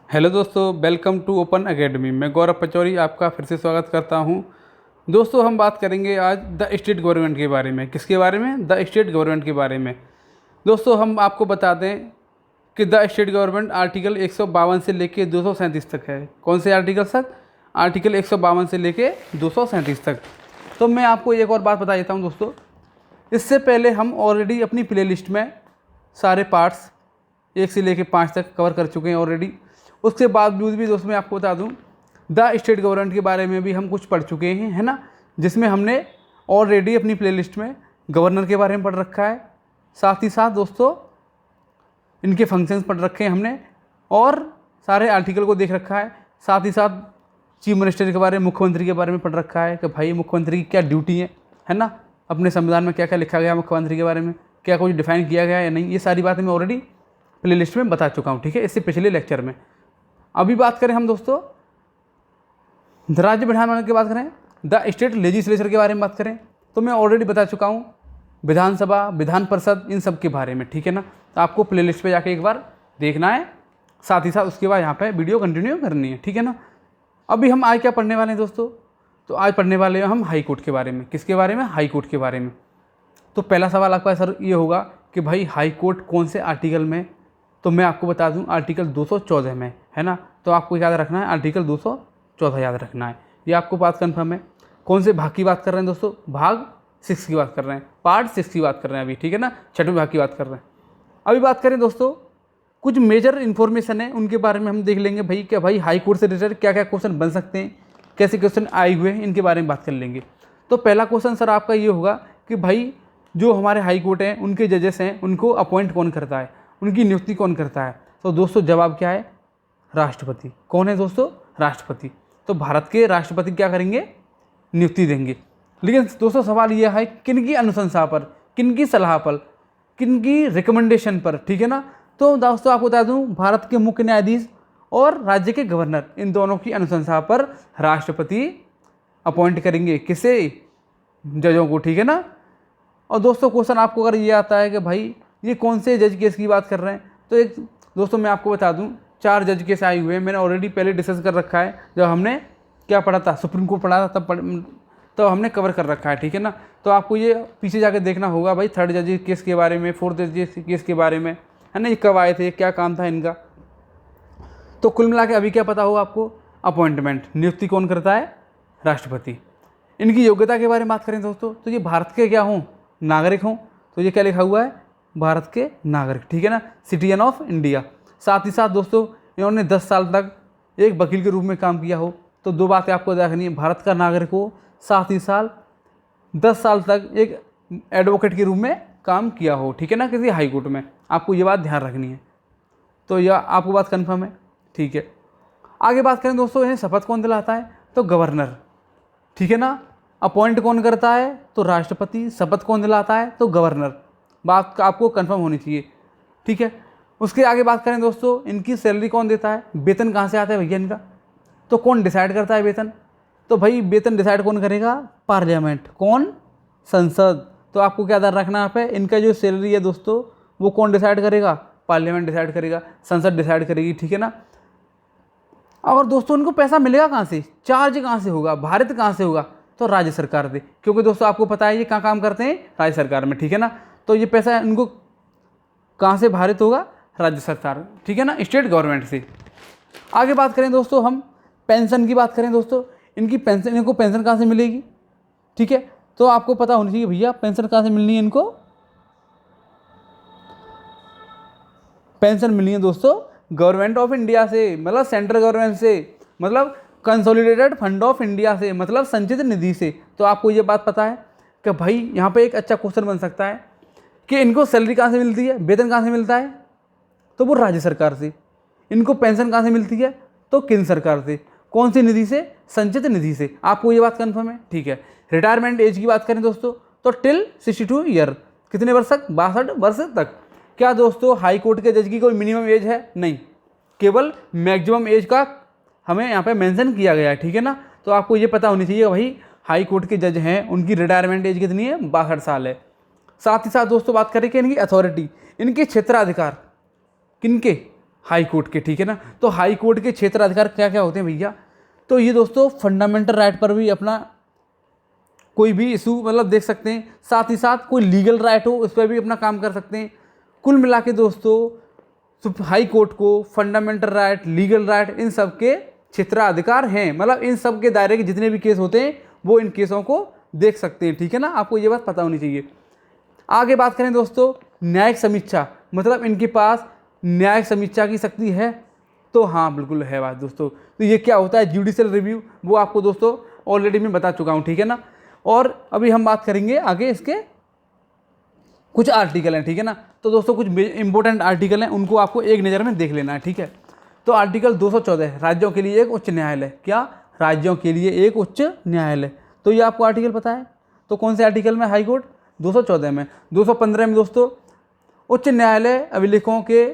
Hello दोस्तों, welcome to open academy. मैं गौरव पचौरी आपका फिर से स्वागत करता हूं। दोस्तों, हम बात करेंगे आज द स्टेट गवर्नमेंट के बारे में। किसके बारे में? द स्टेट गवर्नमेंट के बारे में। दोस्तों, हम आपको बता दें कि द स्टेट गवर्नमेंट आर्टिकल 152 से लेके 237 तक है। कौन से आर्टिकल तक? आर्टिकल 152 से लेके 237 तक। तो मैं आपको एक और बात बता देता हूँ दोस्तों। इससे पहले हम ऑलरेडी अपनी प्लेलिस्ट में सारे पार्ट्स 1 से लेके 5 तक कवर कर चुके हैं ऑलरेडी। उसके बावजूद भी दोस्तों मैं आपको बता दूं, द स्टेट गवर्नमेंट के बारे में भी हम कुछ पढ़ चुके हैं, है ना, जिसमें हमने ऑलरेडी अपनी प्लेलिस्ट में गवर्नर के बारे में पढ़ रखा है। साथ ही साथ दोस्तों इनके फंक्शंस पढ़ रखे हैं हमने और सारे आर्टिकल को देख रखा है। साथ ही साथ चीफ मिनिस्टर के बारे में, मुख्यमंत्री के बारे में पढ़ रखा है कि भाई मुख्यमंत्री की क्या ड्यूटी है ना, अपने संविधान में क्या क्या लिखा गया मुख्यमंत्री के बारे में, क्या कुछ डिफाइन किया गया है या नहीं, ये सारी बातें मैं ऑलरेडी प्लेलिस्ट में बता चुका हूँ। ठीक है, इससे पिछले लेक्चर में। अभी बात करें हम दोस्तों राज्य विधानमंडल की बात करें, द स्टेट लेजिस्लेचर के बारे में बात करें, तो मैं ऑलरेडी बता चुका हूँ विधानसभा, विधान परिषद, इन सब के बारे में। ठीक है ना, तो आपको प्लेलिस्ट पे जाके एक बार देखना है, साथ ही साथ उसके बाद यहाँ पे वीडियो कंटिन्यू करनी है। ठीक है ना। अभी हम आज क्या पढ़ने वाले हैं दोस्तों? तो आज पढ़ने वाले हैं हम हाई कोर्ट के बारे में। किसके बारे में? हाई कोर्ट के बारे में। तो पहला सवाल आपका सर ये होगा कि भाई हाई कोर्ट कौन से आर्टिकल में? तो मैं आपको बता दूं आर्टिकल 214 में, है ना। तो आपको याद रखना है आर्टिकल 214 याद रखना है। ये आपको बात कन्फर्म है। कौन से भाग की बात कर रहे हैं दोस्तों? भाग 6 की बात कर रहे हैं, पार्ट 6 की बात कर रहे हैं अभी। ठीक है ना, 6वें भाग की बात कर रहे हैं। अभी बात करें दोस्तों, कुछ मेजर इन्फॉर्मेशन है उनके बारे में हम देख लेंगे। भाई क्या भाई हाई कोर्ट से रिलेटेड क्या क्या क्वेश्चन बन सकते हैं, कैसे क्वेश्चन आए हुए हैं, इनके बारे में बात कर लेंगे। तो पहला क्वेश्चन सर आपका ये होगा कि भाई जो हमारे हाई कोर्ट हैं उनके जजेस हैं, उनको अपॉइंट कौन करता है, उनकी नियुक्ति कौन करता है? तो दोस्तों जवाब क्या है? राष्ट्रपति। कौन है दोस्तों? राष्ट्रपति। तो भारत के राष्ट्रपति क्या करेंगे? नियुक्ति देंगे। लेकिन दोस्तों सवाल यह है किन की अनुशंसा पर, किन की सलाह पर, किन की रिकमेंडेशन पर? ठीक है ना। तो दोस्तों आपको बता दूं भारत के मुख्य न्यायाधीश और राज्य के गवर्नर, इन दोनों की अनुशंसा पर राष्ट्रपति अपॉइंट करेंगे किसे? जजों को। ठीक है ना। और दोस्तों क्वेश्चन आपको अगर ये आता है कि भाई ये कौन से जज केस की बात कर रहे हैं, तो एक दोस्तों मैं आपको बता दूं 4 जज केस आए हुए हैं। मैंने ऑलरेडी पहले डिस्कस कर रखा है, जब हमने क्या पढ़ा था, सुप्रीम कोर्ट पढ़ा था, तब हमने कवर कर रखा है। ठीक है ना। तो आपको ये पीछे जाके देखना होगा भाई 3rd जज केस के बारे में, 4th जज केस के बारे में, है ना, ये कब आए थे, क्या काम था इनका। तो कुल मिला के अभी क्या पता होगा आपको? अपॉइंटमेंट, नियुक्ति कौन करता है? राष्ट्रपति। इनकी योग्यता के बारे में बात करें दोस्तों, तो ये भारत के क्या हों? नागरिक हों। तो ये क्या लिखा हुआ है? भारत के नागरिक। ठीक है ना, सिटीजन ऑफ इंडिया। साथ ही साथ दोस्तों इन्होंने 10 साल तक एक वकील के रूप में काम किया हो। तो 2 बातें आपको देखनी है, भारत का नागरिक हो, साथ ही साथ 10 साल तक एक एडवोकेट के रूप में काम किया हो। ठीक है ना, किसी हाई कोर्ट में। आपको ये बात ध्यान रखनी है। तो यह आपको बात कन्फर्म है। ठीक है, आगे बात करें दोस्तों, इन्हें शपथ कौन दिलाता है? तो गवर्नर। ठीक है ना। अपॉइंट कौन करता है? तो राष्ट्रपति। शपथ कौन दिलाता है? तो गवर्नर। बात आपको कंफर्म होनी चाहिए। ठीक है। उसके आगे बात करें दोस्तों, इनकी सैलरी कौन देता है? वेतन कहाँ से आता है भैया इनका? तो कौन डिसाइड करता है वेतन? तो भाई वेतन डिसाइड कौन करेगा? पार्लियामेंट। कौन? संसद। तो आपको क्या ध्यान रखना है यहाँ पे, इनका जो सैलरी है दोस्तों वो कौन डिसाइड करेगा? पार्लियामेंट डिसाइड करेगा, संसद डिसाइड करेगी। ठीक है ना। और दोस्तों उनको पैसा मिलेगा कहाँ से? चार्ज कहाँ से होगा? भारत कहाँ से होगा? तो राज्य सरकार दे, क्योंकि दोस्तों आपको पता है ये कहाँ काम करते हैं? राज्य सरकार में। ठीक है ना। तो ये पैसा इनको कहाँ से भारित होगा? राज्य सरकार। ठीक है ना, स्टेट गवर्नमेंट से। आगे बात करें दोस्तों हम पेंशन की बात करें दोस्तों, इनकी पेंशन, इनको पेंशन कहाँ से मिलेगी? ठीक है, तो आपको पता होनी चाहिए भैया पेंशन कहाँ से मिलनी है इनको। पेंशन मिलनी है दोस्तों गवर्नमेंट ऑफ इंडिया से, मतलब सेंट्रल गवर्नमेंट से, मतलब कंसोलिडेटेड फंड ऑफ इंडिया से, मतलब संचित निधि से। तो आपको ये बात पता है कि भाई यहाँ पे एक अच्छा क्वेश्चन बन सकता है कि इनको सैलरी कहाँ से मिलती है, वेतन कहाँ से मिलता है? तो वो राज्य सरकार से। इनको पेंशन कहाँ से मिलती है? तो केंद्र सरकार से। कौन सी निधि से? संचित निधि से। आपको ये बात कन्फर्म है? ठीक है। रिटायरमेंट एज की बात करें दोस्तों, तो टिल 62 ईयर, कितने वर्ष तक? 62 वर्ष तक। क्या दोस्तों हाई कोर्ट के जज की कोई मिनिमम एज है? नहीं, केवल मैक्सिमम एज का हमें यहाँ पे मेंशन किया गया है। ठीक है ना। तो आपको ये पता होनी चाहिए भाई हाई कोर्ट के जज हैं उनकी रिटायरमेंट एज कितनी है? 62 साल है। साथ ही साथ दोस्तों बात करें कि इनकी अथॉरिटी, इनके क्षेत्राधिकार, किनके? हाई कोर्ट के, ठीक है ना। तो हाई कोर्ट के क्षेत्राधिकार क्या क्या होते हैं भैया, तो ये दोस्तों फंडामेंटल राइट पर भी अपना कोई भी इशू मतलब देख सकते हैं, साथ ही साथ कोई लीगल राइट हो उस पर भी अपना काम कर सकते हैं। कुल मिला के दोस्तों हाई कोर्ट को फंडामेंटल राइट, लीगल राइट, इन सब के क्षेत्राधिकार हैं, मतलब इन सब के दायरे के जितने भी केस होते हैं वो इन केसों को देख सकते हैं, ठीक है ना। आपको ये बात पता होनी चाहिए। आगे बात करें दोस्तों न्यायिक समीक्षा, मतलब इनके पास न्यायिक समीक्षा की शक्ति है, तो हाँ बिल्कुल है बात दोस्तों। तो ये क्या होता है जुडिशियल रिव्यू, वो आपको दोस्तों ऑलरेडी मैं बता चुका हूँ, ठीक है ना। और अभी हम बात करेंगे आगे इसके कुछ आर्टिकल हैं, ठीक है ना। तो दोस्तों कुछ इंपॉर्टेंट आर्टिकल हैं, उनको आपको एक नज़र में देख लेना है, ठीक है। तो आर्टिकल 214 राज्यों के लिए एक उच्च न्यायालय, क्या राज्यों के लिए एक उच्च न्यायालय, तो ये आपको आर्टिकल पता है। तो कौन से आर्टिकल में, हाई कोर्ट 214 में। 215 में दोस्तों उच्च न्यायालय अभिलेखों के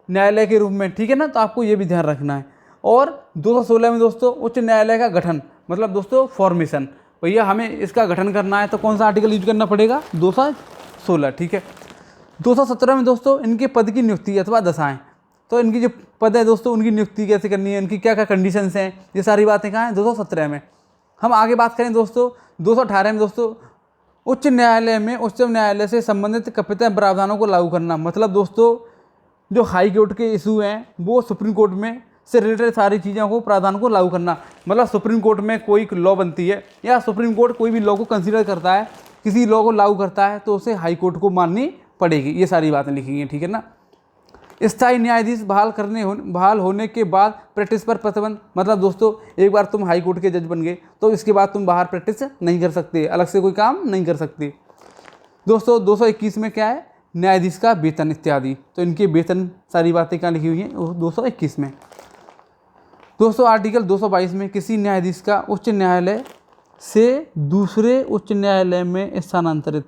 न्यायालय के रूप में, ठीक है ना। तो आपको ये भी ध्यान रखना है। और 216 में दोस्तों उच्च न्यायालय का गठन, मतलब दोस्तों फॉर्मेशन, भैया हमें इसका गठन करना है तो कौन सा आर्टिकल यूज करना पड़ेगा, 216, ठीक है। 217 में दोस्तों इनके पद की नियुक्ति अथवा दशाएं, तो इनकी जो पद है दोस्तों उनकी नियुक्ति कैसे करनी है, इनकी क्या क्या कंडीशंस हैं, ये सारी बातें कहाँ हैं 217 में। हम आगे बात करें दोस्तों 218 में दोस्तों उच्च न्यायालय में उच्चतम न्यायालय से संबंधित कर्तव्य प्रावधानों को लागू करना, मतलब दोस्तों जो हाई कोर्ट के इशू हैं वो सुप्रीम कोर्ट में से रिलेटेड सारी चीज़ों को प्रावधान को लागू करना, मतलब सुप्रीम कोर्ट में कोई लॉ बनती है या सुप्रीम कोर्ट कोई भी लॉ को कंसीडर करता है, किसी लॉ को लागू करता है तो उसे हाई कोर्ट को माननी पड़ेगी, ये सारी बातें लिखी हैं, ठीक है ना। स्थायी न्यायाधीश बहाल होने के बाद प्रैक्टिस पर प्रतिबंध, मतलब दोस्तों एक बार तुम हाई कोर्ट के जज बन गए तो इसके बाद तुम बाहर प्रैक्टिस नहीं कर सकते, अलग से कोई काम नहीं कर सकते। दोस्तों 221 में क्या है, न्यायाधीश का वेतन इत्यादि, तो इनके वेतन सारी बातें क्या लिखी हुई हैं 221 में। दोस्तों आर्टिकल 222 में किसी न्यायाधीश का उच्च न्यायालय से दूसरे उच्च न्यायालय में स्थानांतरित,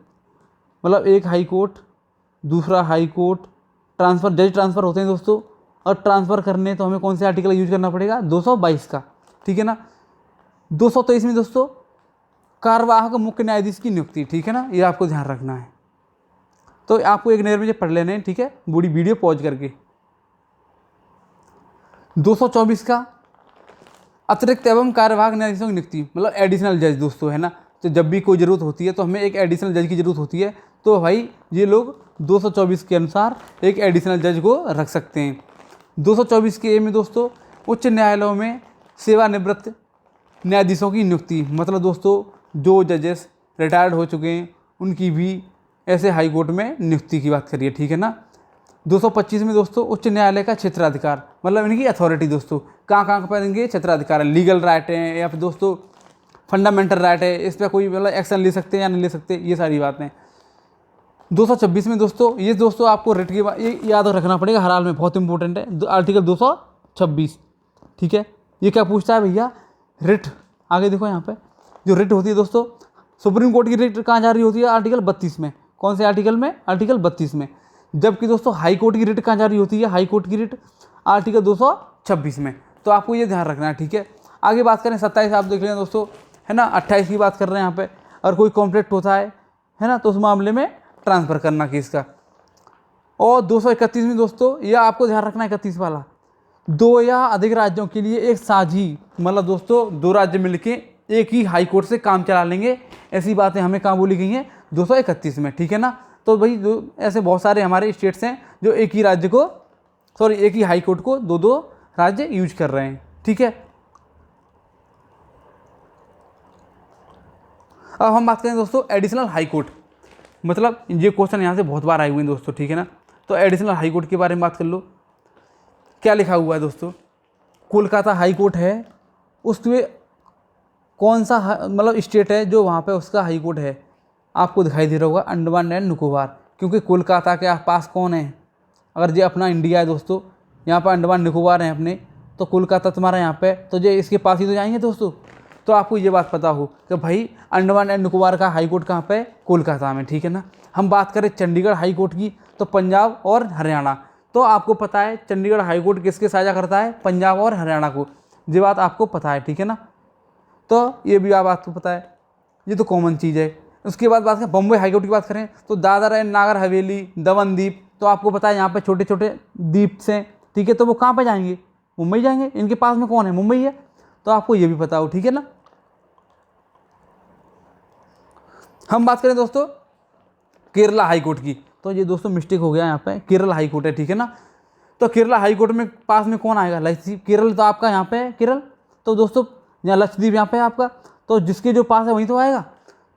मतलब एक हाई कोर्ट दूसरा हाई कोर्ट ट्रांसफ़र, जज ट्रांसफ़र होते हैं दोस्तों, और ट्रांसफ़र करने तो हमें कौन से आर्टिकल यूज करना पड़ेगा 222 का, ठीक है ना। 223 में दोस्तों कार्यवाहक मुख्य न्यायाधीश की नियुक्ति, ठीक है ना, ये आपको ध्यान रखना है। तो आपको एक नज़र में पढ़ लेने हैं, ठीक है, बूढ़ी वीडियो पॉज करके। 224 का अतिरिक्त एवं कार्यवाहक न्यायाधीशों की नियुक्ति, मतलब एडिशनल जज दोस्तों, है ना। तो जब भी कोई ज़रूरत होती है तो हमें एक एडिशनल जज की ज़रूरत होती है, तो भाई ये लोग 224 के अनुसार एक एडिशनल जज को रख सकते हैं। 224 के ए में दोस्तों उच्च न्यायालयों में सेवानिवृत्त न्यायाधीशों की नियुक्ति, मतलब दोस्तों जो जजेस रिटायर्ड हो चुके हैं उनकी भी ऐसे हाई कोर्ट में नियुक्ति की बात करिए, ठीक है ना। 225 में दोस्तों उच्च न्यायालय का क्षेत्राधिकार, मतलब इनकी अथॉरिटी दोस्तों कहाँ पर इनके क्षेत्राधिकार है, लीगल राइट है या फिर दोस्तों फंडामेंटल राइट है, इस पर कोई मतलब एक्शन ले सकते हैं या नहीं ले सकते, ये सारी बातें। 226 में दोस्तों ये दोस्तों आपको रिट की ये याद रखना पड़ेगा, हर हाल में बहुत इंपॉर्टेंट है, आर्टिकल 226, ठीक है। ये क्या पूछता है भैया, रिट, आगे देखो यहाँ पे जो रिट होती है दोस्तों, सुप्रीम कोर्ट की रिट कहाँ जा रही होती है, आर्टिकल 32 में। कौन से आर्टिकल में, आर्टिकल 32 में। जबकि दोस्तों हाई कोर्ट की रिट कहाँ जा रही होती है, हाई कोर्ट की रिट आर्टिकल 226 में। तो आपको ये ध्यान रखना है, ठीक है। आगे बात करें 27 आप देख लें दोस्तों, है ना, 28 की बात कर रहे हैं यहाँ पे, और कोई कॉन्फ्लिक्ट होता है ना, तो उस मामले में ट्रांसफ़र करना केस का। और 231 में दोस्तों यह आपको ध्यान रखना है 31 वाला, दो या अधिक राज्यों के लिए एक साझी, मतलब दोस्तों दो राज्य मिलके एक ही हाई कोर्ट से काम चला लेंगे, ऐसी बातें हमें कहाँ बोली गई हैं 231 में, ठीक है ना। तो भाई जो ऐसे बहुत सारे हमारे स्टेट्स हैं जो एक ही राज्य को एक ही हाई कोर्ट को दो राज्य यूज कर रहे हैं, ठीक है। अब हम बात करें दोस्तों एडिशनल हाई कोर्ट, मतलब ये क्वेश्चन यहाँ से बहुत बार आए हुए हैं दोस्तों, ठीक है ना। तो एडिशनल हाई कोर्ट के बारे में बात कर लो, क्या लिखा हुआ है दोस्तों, कोलकाता हाई कोर्ट है, उसमें कौन सा मतलब स्टेट है जो वहाँ पे उसका हाई कोर्ट है, आपको दिखाई दे रहा होगा अंडमान एंड निकोबार, क्योंकि कोलकाता के पास कौन है, अगर ये अपना इंडिया है दोस्तों, यहाँ पर अंडमान निकोबार हैं अपने, तो कोलकाता तुम्हारा यहाँ पे, तो ये इसके पास ही तो जाएंगे दोस्तों। तो आपको ये बात पता हो कि भाई अंडमान एंड निकोबार का हाई कोर्ट कहाँ पे, कोलकाता में, ठीक है ना। हम बात करें चंडीगढ़ हाई कोर्ट की, तो पंजाब और हरियाणा, तो आपको पता है चंडीगढ़ हाई कोर्ट किसके साझा करता है, पंजाब और हरियाणा को, ये बात आपको पता है, ठीक है ना। तो ये भी आपको पता है, ये तो कॉमन चीज़ है। उसके बाद बात करें बम्बई हाई कोर्ट की बात करें, तो दादर एंड नागर हवेली, दमन द्वीप, तो आपको पता है यहाँ पे छोटे छोटे द्वीप से, ठीक है। तो वो कहाँ पे जाएंगे, मुंबई जाएंगे। इनके पास में कौन है, मुंबई है, तो आपको ये भी पता हो, ठीक है ना। हम बात करें दोस्तों केरला हाई कोर्ट की, तो ये दोस्तों मिस्टेक हो गया यहाँ पे, केरल हाई कोर्ट है, ठीक है ना। तो केरला हाई कोर्ट में पास में कौन आएगा, लक्षद्वीप। केरल तो आपका यहाँ पे है, केरल, तो दोस्तों यहाँ लक्षद्वीप यहाँ पे है आपका, तो जिसके जो पास है वहीं तो आएगा।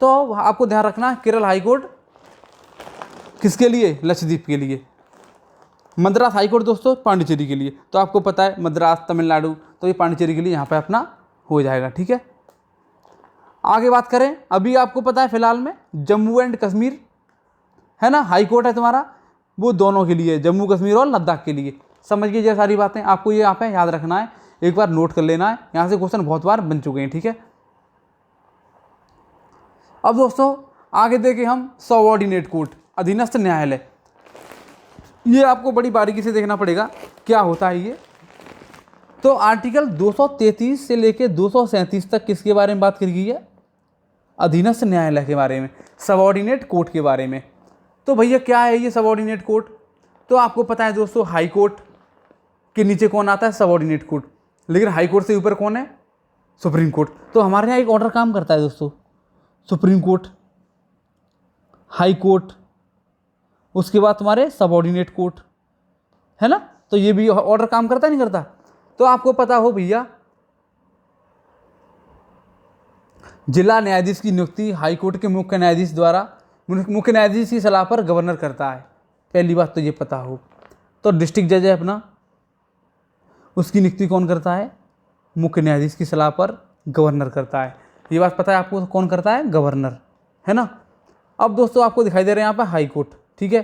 तो आपको ध्यान रखना केरल हाई कोर्ट किसके लिए, लक्षद्वीप के लिए। मद्रास हाई कोर्ट दोस्तों पांडिचेरी के लिए, तो आपको पता है मद्रास तमिलनाडु, तो ये पांडिचेरी के लिए यहाँ पे अपना हो जाएगा, ठीक है। आगे बात करें, अभी आपको पता है फिलहाल में जम्मू एंड कश्मीर है ना, हाई कोर्ट है तुम्हारा, वो दोनों के लिए, जम्मू कश्मीर और लद्दाख के लिए। समझ लीजिए सारी बातें, आपको ये यहाँ पे याद रखना है, एक बार नोट कर लेना है, यहाँ से क्वेश्चन बहुत बार बन चुके हैं, ठीक है। अब दोस्तों आगे देखें हम सबऑर्डिनेट कोर्ट, अधीनस्थ न्यायालय। ये आपको बड़ी बारीकी से देखना पड़ेगा क्या होता है ये। तो आर्टिकल 233 से लेकर 237 तक किसके बारे में बात करी गई है, अधीनस्थ न्यायालय के बारे में, सबऑर्डिनेट कोर्ट के बारे में। तो भैया क्या है ये सबऑर्डिनेट कोर्ट, तो आपको पता है दोस्तों हाई कोर्ट के नीचे कौन आता है, सबऑर्डिनेट कोर्ट, लेकिन हाई कोर्ट से ऊपर कौन है, सुप्रीम कोर्ट। तो हमारे यहाँ एक ऑर्डर काम करता है दोस्तों, सुप्रीम कोर्ट, हाई कोर्ट, उसके बाद तुम्हारे सबऑर्डिनेट कोर्ट, है ना। तो ये भी ऑर्डर काम करता नहीं करता। तो आपको पता हो भैया जिला न्यायाधीश की नियुक्ति हाई कोर्ट के मुख्य न्यायाधीश द्वारा, मुख्य न्यायाधीश की सलाह पर गवर्नर करता है, पहली बात तो ये पता हो। तो डिस्ट्रिक्ट जज है अपना, उसकी नियुक्ति कौन करता है, मुख्य न्यायाधीश की सलाह पर गवर्नर करता है। ये बात पता है आपको, कौन करता है, गवर्नर, है ना। अब दोस्तों आपको दिखाई दे रहे हैं यहाँ पर हाई कोर्ट, ठीक है।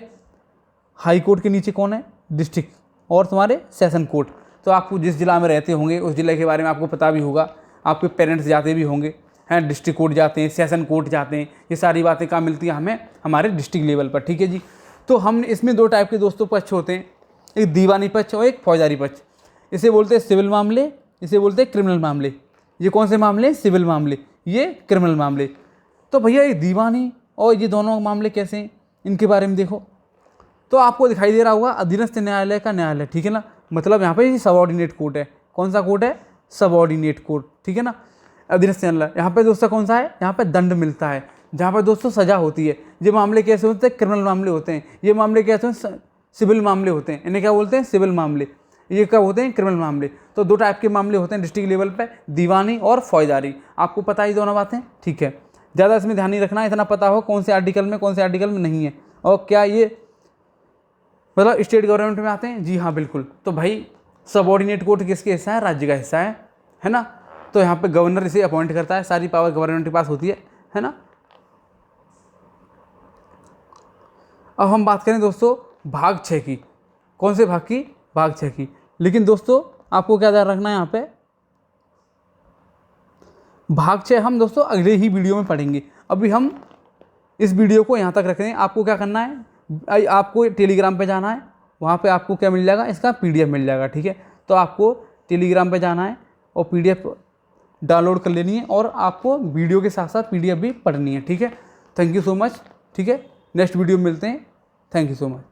हाई कोर्ट के नीचे कौन है, डिस्ट्रिक्ट और तुम्हारे सेशन कोर्ट। तो आपको जिस जिला में रहते होंगे उस जिले के बारे में आपको पता भी होगा, आपके पेरेंट्स जाते भी होंगे, हैं, डिस्ट्रिक्ट कोर्ट जाते हैं, सेशन कोर्ट जाते हैं। ये सारी बातें कहाँ मिलती हैं हमें, हमारे डिस्ट्रिक्ट लेवल पर, ठीक है जी। तो हम इसमें दो टाइप के दोस्तों पक्ष होते हैं, एक दीवानी पक्ष और एक फौजदारी पक्ष। इसे बोलते हैं सिविल मामले, इसे बोलते हैं क्रिमिनल मामले। ये कौन से मामले, सिविल मामले, ये क्रिमिनल मामले। तो भैया ये दीवानी और ये दोनों मामले कैसे हैं, इनके बारे में देखो। तो आपको दिखाई दे रहा होगा अधीनस्थ न्यायालय का न्यायालय, ठीक है ना। मतलब यहाँ पे ये सबऑर्डिनेट कोर्ट है, कौन सा कोर्ट है, सबऑर्डिनेट कोर्ट, ठीक है ना। अधीनस्थ न्यायालय यहाँ पे दोस्तों कौन सा है, यहाँ पे दंड मिलता है, जहाँ पर दोस्तों सजा होती है। ये मामले कैसे होते हैं, क्रिमिनल मामले होते हैं। ये मामले कैसे होते हैं, सिविल मामले होते हैं। इन्हें क्या बोलते हैं, सिविल मामले। ये क्या होते हैं, क्रिमिनल मामले। तो दो टाइप के मामले होते हैं डिस्ट्रिक्ट लेवल पे, दीवानी और फौजदारी। आपको पता ही दोनों बातें, ठीक है। ज़्यादा इसमें ध्यान नहीं रखना, इतना पता हो कौन से आर्टिकल में कौन से आर्टिकल में नहीं है, और क्या ये मतलब स्टेट गवर्नमेंट में आते हैं, जी हाँ बिल्कुल। तो भाई सबऑर्डिनेट कोर्ट किसके हिस्सा है, राज्य का हिस्सा है ना। तो यहाँ पे गवर्नर इसे अपॉइंट करता है, सारी पावर गवर्नमेंट के पास होती है ना। अब हम बात करें दोस्तों भाग 6 की, कौन से भाग की, भाग 6 की। लेकिन दोस्तों आपको क्या ध्यान रखना है, यहाँ पे भाग 6 हम दोस्तों अगले ही वीडियो में पढ़ेंगे। अभी हम इस वीडियो को यहाँ तक रख रहे हैं। आपको क्या करना है, आपको टेलीग्राम पे जाना है, वहाँ पे आपको क्या मिल जाएगा, इसका PDF मिल जाएगा, ठीक है। तो आपको टेलीग्राम पे जाना है और PDF डाउनलोड कर लेनी है, और आपको वीडियो के साथ साथ PDF भी पढ़नी है, ठीक है। थैंक यू सो मच, ठीक है। नेक्स्ट वीडियो में मिलते हैं, थैंक यू सो मच।